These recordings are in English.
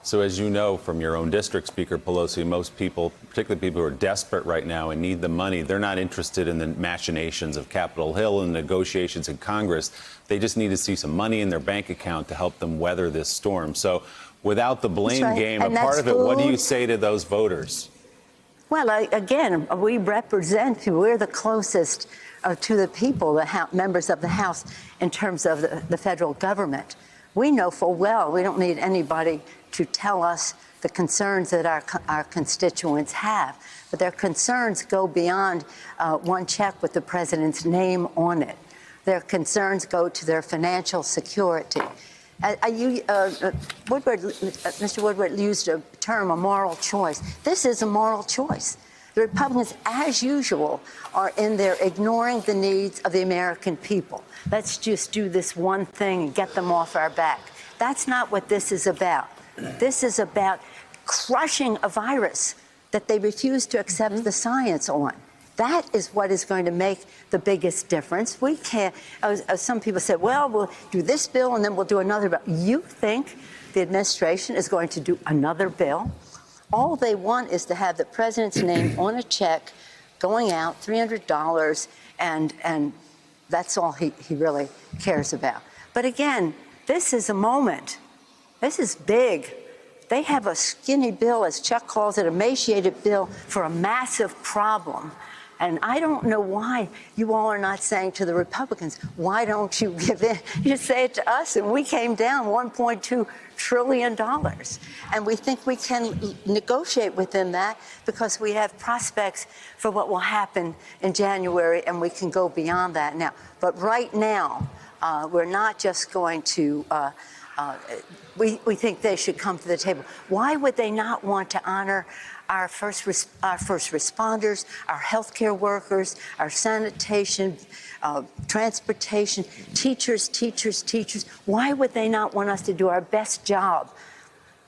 So as you know from your own district, Speaker Pelosi, most people, particularly people who are desperate right now and need the money, they're not interested in the machinations of Capitol Hill and negotiations in Congress. They just need to see some money in their bank account to help them weather this storm. So without the blame game, a part of it, what do you say to those voters? Well, again, we represent, we're the closest to the people, the members of the House, in terms of the federal government. We know full well we don't need anybody to tell us the concerns that our constituents have. But their concerns go beyond one check with the president's name on it. Their concerns go to their financial security. Mr. Woodward used a term, a moral choice. This is a moral choice. The Republicans, as usual, are in there ignoring the needs of the American people. Let's just do this one thing and get them off our back. That's not what this is about. This is about crushing a virus that they refuse to accept the science on. That is what is going to make the biggest difference. We can't, some people said, well, we'll do this bill and then we'll do another bill. You think the administration is going to do another bill? All they want is to have the president's name on a check going out, $300, and that's all he really cares about. But again, this is a moment. This is big. They have a skinny bill, as Chuck calls it, emaciated bill for a massive problem. And I don't know why you all are not saying to the Republicans, why don't you give in? You say it to us, and we came down $1.2 trillion. And we think we can negotiate within that because we have prospects for what will happen in January, and we can go beyond that now. But right now, we're not just going to we think they should come to the table. Why would they not want to honor our first responders, our healthcare workers, our sanitation, transportation, teachers? Why would they not want us to do our best job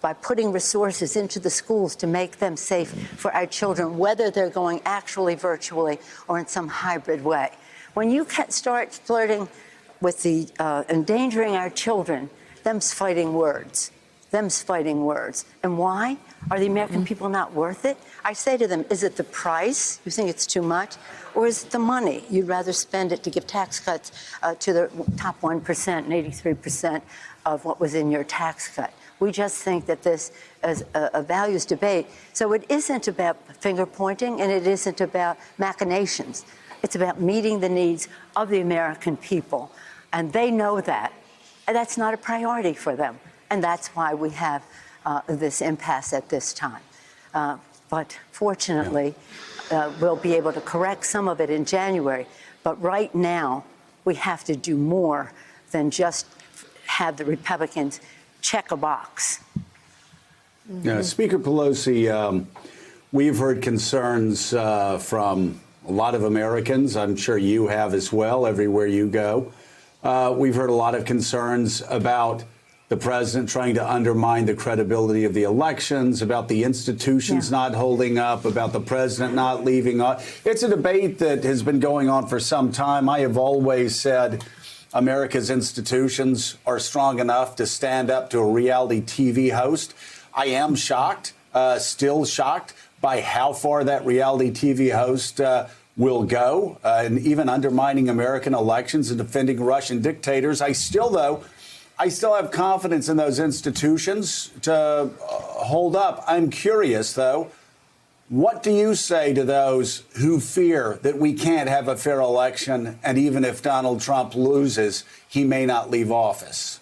by putting resources into the schools to make them safe for our children, whether they're going actually virtually or in some hybrid way? When you start flirting with the endangering our children, them's fighting words. And why? Are the American people not worth it? I say to them, is it the price? You think it's too much? Or is it the money? You'd rather spend it to give tax cuts to the top 1% and 83% of what was in your tax cut. We just think that this is a values debate. So it isn't about finger pointing, and it isn't about machinations. It's about meeting the needs of the American people. And they know that. And that's not a priority for them. And that's why we have this impasse at this time. But fortunately, we'll be able to correct some of it in January. But right now, we have to do more than just have the Republicans check a box. Speaker Pelosi, we've heard concerns from a lot of Americans. I'm sure you have as well, everywhere you go. We've heard a lot of concerns about the president trying to undermine the credibility of the elections, about the institutions not holding up, about the president not leaving. It's a debate that has been going on for some time. I have always said America's institutions are strong enough to stand up to a reality TV host. I am shocked, still shocked, by how far that reality TV host will go, and even undermining American elections and defending Russian dictators. I still have confidence in those institutions to hold up. I'm curious, though, what do you say to those who fear that we can't have a fair election, and even if Donald Trump loses, he may not leave office?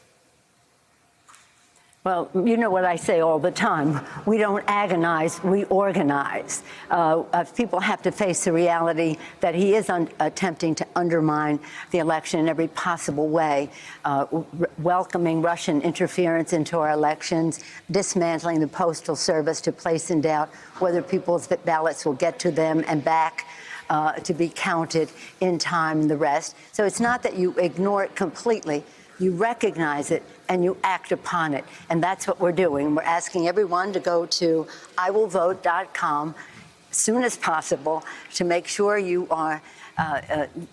Well, you know what I say all the time. We don't agonize, we organize. People have to face the reality that he is attempting to undermine the election in every possible way, welcoming Russian interference into our elections, dismantling the Postal Service to place in doubt whether people's ballots will get to them and back to be counted in time and the rest. So it's not that you ignore it completely. You recognize it and you act upon it. And that's what we're doing. We're asking everyone to go to iwillvote.com as soon as possible to make sure you are,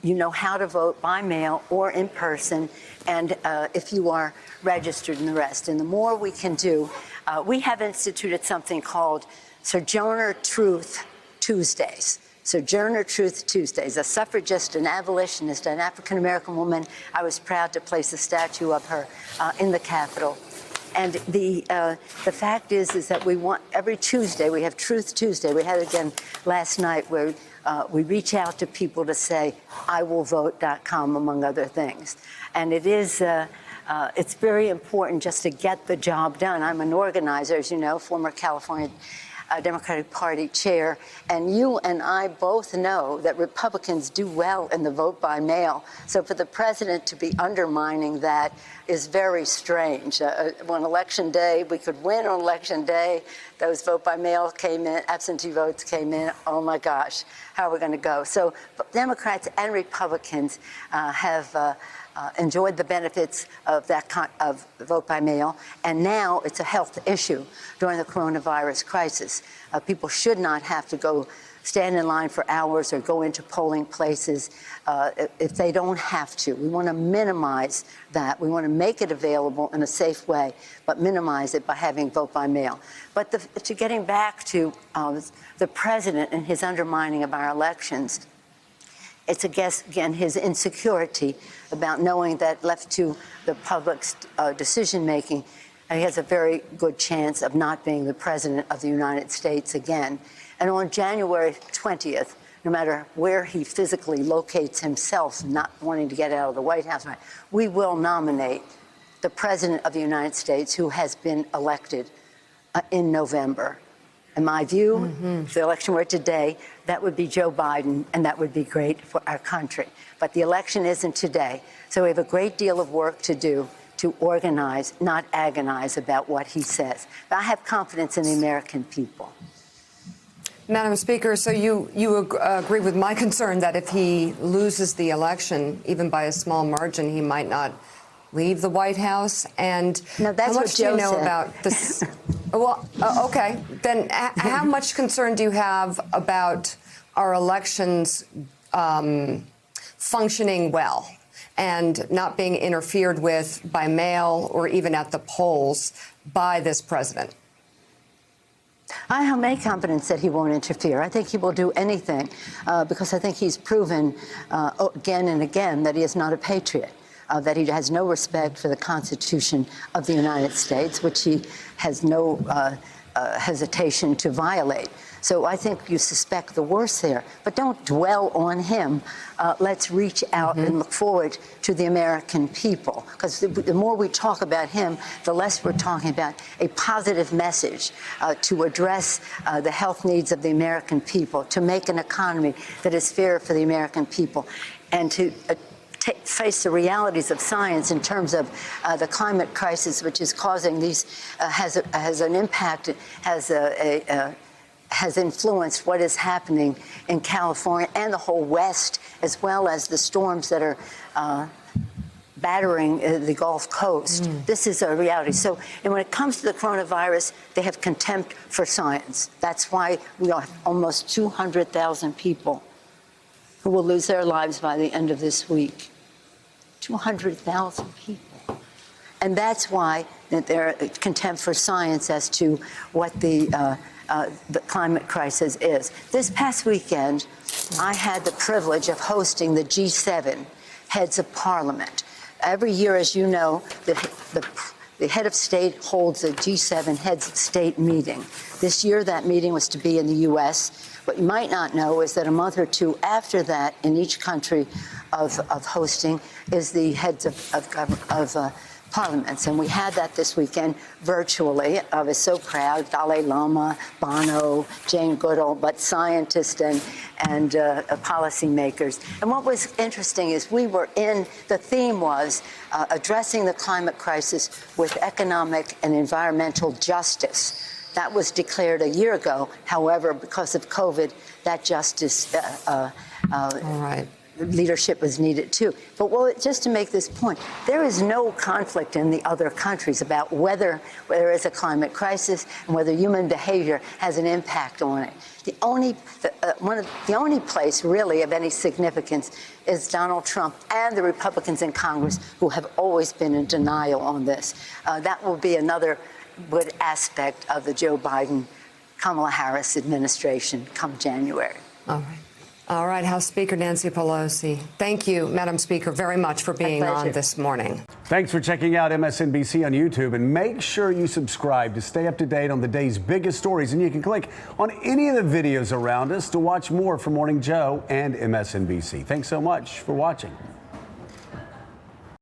you know how to vote by mail or in person, and if you are registered and the rest. And the more we can do we have instituted something called Sojourner Truth Tuesdays. Sojourner Truth Tuesdays. A suffragist, an abolitionist, an African-American woman. I was proud to place a statue of her in the Capitol. And the fact is that we want, every Tuesday, we have Truth Tuesday. We had it again last night where we reach out to people to say, iwillvote.com, among other things. And it is, it's very important just to get the job done. I'm an organizer, as you know, former California Democratic Party chair, and you and I both know that Republicans do well in the vote by mail. So for the president to be undermining that is very strange. On election day, we could win on election day. Those vote by mail came in, absentee votes came in. Oh my gosh, how are we going to go? So Democrats and Republicans have enjoyed the benefits of that of vote by mail, and now it's a health issue during the coronavirus crisis. People should not have to go stand in line for hours or go into polling places if they don't have to. We want to minimize that. We want to make it available in a safe way, but minimize it by having vote by mail. But to getting back to the president and his undermining of our elections, it's, again, his insecurity about knowing that left to the public's decision-making, he has a very good chance of not being the president of the United States again. And on January 20th, no matter where he physically locates himself, not wanting to get out of the White House, we will nominate the president of the United States who has been elected in November. In my view, if the election were today, that would be Joe Biden, and that would be great for our country. But the election isn't today, so we have a great deal of work to do to organize, not agonize about what he says. But I have confidence in the American people. Madam Speaker, so you agree with my concern that if he loses the election, even by a small margin, he might not leave the White House? And no, that's how much what Joe do you know said. about this? Well, okay. Then how much concern do you have about our elections functioning well and not being interfered with by mail or even at the polls by this president? I have made confidence that he won't interfere. I think he will do anything because I think he's proven again and again that he is not a patriot. That he has no respect for the Constitution of the United States, which he has no hesitation to violate. So I think you suspect the worst there. But don't dwell on him. Let's reach out and look forward to the American people. Because the more we talk about him, the less we're talking about a positive message to address the health needs of the American people, to make an economy that is fair for the American people, and to face the realities of science in terms of the climate crisis, which is causing these, has an impact, has influenced what is happening in California and the whole West, as well as the storms that are battering the Gulf Coast. This is a reality. So, and when it comes to the coronavirus, they have contempt for science. That's why we have almost 200,000 people who will lose their lives by the end of this week. 200,000 people. And that's why there is contempt for science as to what the climate crisis is. This past weekend, I had the privilege of hosting the G7 heads of parliament. Every year, as you know, the head of state holds a G7 heads of state meeting. This year, that meeting was to be in the U.S. What you might not know is that a month or two after that, in each country of hosting, is the heads of parliaments. And we had that this weekend virtually. I was so proud. Dalai Lama, Bono, Jane Goodall, but scientists and policymakers. And what was interesting is the theme was addressing the climate crisis with economic and environmental justice. That was declared a year ago. However, because of COVID, that justice leadership was needed too. But just to make this point, there is no conflict in the other countries about whether there is a climate crisis and whether human behavior has an impact on it. The only place really of any significance is Donald Trump and the Republicans in Congress who have always been in denial on this. That will be another good aspect of the Joe Biden, Kamala Harris administration come January. All right. All right, House Speaker Nancy Pelosi. Thank you, Madam Speaker, very much for being on this morning. Thanks for checking out MSNBC on YouTube, and make sure you subscribe to stay up to date on the day's biggest stories. And you can click on any of the videos around us to watch more from Morning Joe and MSNBC. Thanks so much for watching.